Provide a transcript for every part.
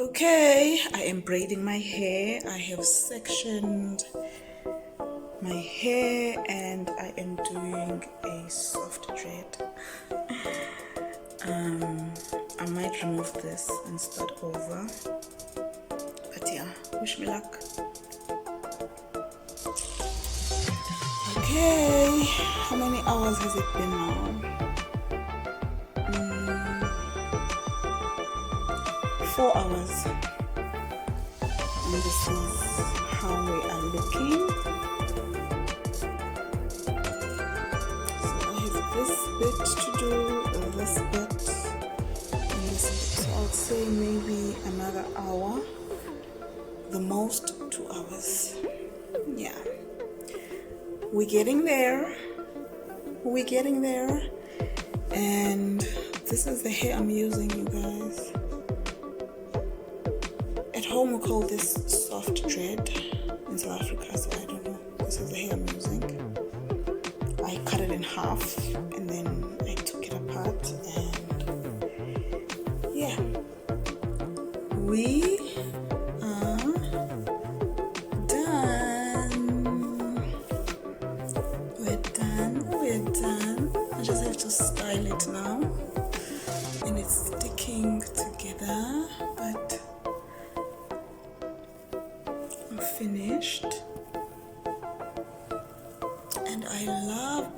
Okay, I am braiding my hair. I have sectioned my hair and I am doing a soft dread. I might remove this and start over, but yeah, wish me luck. Okay, how many hours has it been now? 4 hours, and this is how we are looking. So I have this bit to do, this bit, and this bit. So I'll say maybe another hour, the most 2 hours. Yeah, we're getting there. We're getting there. And this is the hair I'm using, you guys. At home we call this soft dread in South Africa, so I don't know. This is the hair I'm using. I cut it in half and then I took it apart, and yeah, we are done. We're done. I just have to style it now, and it's sticking together, but I'm finished. And I love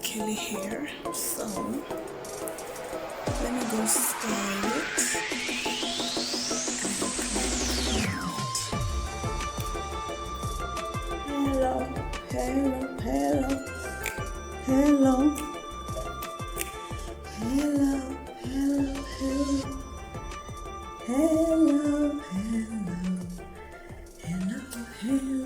curly hair, so let me go style it. Hello, hello, hello, hello, hello, hello, hello, hello, hello, hello, hello.